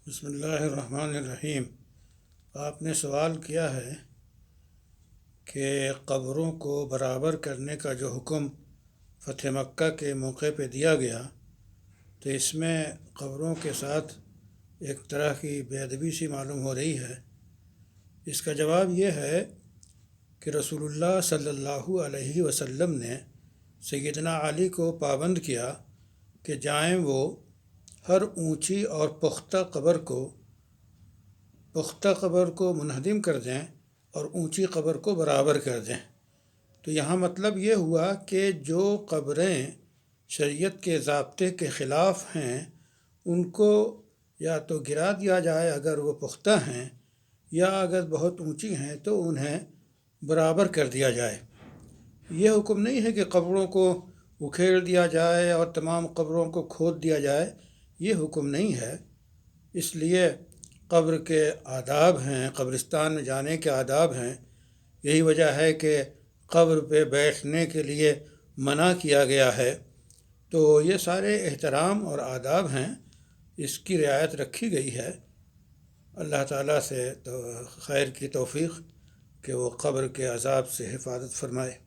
بسم اللہ الرحمن الرحیم۔ آپ نے سوال کیا ہے کہ قبروں کو برابر کرنے کا جو حکم فتح مکہ کے موقع پہ دیا گیا تو اس میں قبروں کے ساتھ ایک طرح کی بے ادبی سی معلوم ہو رہی ہے۔ اس کا جواب یہ ہے کہ رسول اللہ صلی اللہ علیہ وسلم نے سیدنا علی کو پابند کیا کہ جائیں وہ ہر اونچی اور پختہ قبر کو منہدم کر دیں اور اونچی قبر کو برابر کر دیں۔ تو یہاں مطلب یہ ہوا کہ جو قبریں شریعت کے ضابطے کے خلاف ہیں ان کو یا تو گرا دیا جائے اگر وہ پختہ ہیں، یا اگر بہت اونچی ہیں تو انہیں برابر کر دیا جائے۔ یہ حکم نہیں ہے کہ قبروں کو اکھیڑ دیا جائے اور تمام قبروں کو کھود دیا جائے، یہ حکم نہیں ہے۔ اس لیے قبر کے آداب ہیں، قبرستان میں جانے کے آداب ہیں۔ یہی وجہ ہے کہ قبر پہ بیٹھنے کے لیے منع کیا گیا ہے۔ تو یہ سارے احترام اور آداب ہیں، اس کی رعایت رکھی گئی ہے۔ اللہ تعالیٰ سے تو خیر کی توفیق کہ وہ قبر کے عذاب سے حفاظت فرمائے۔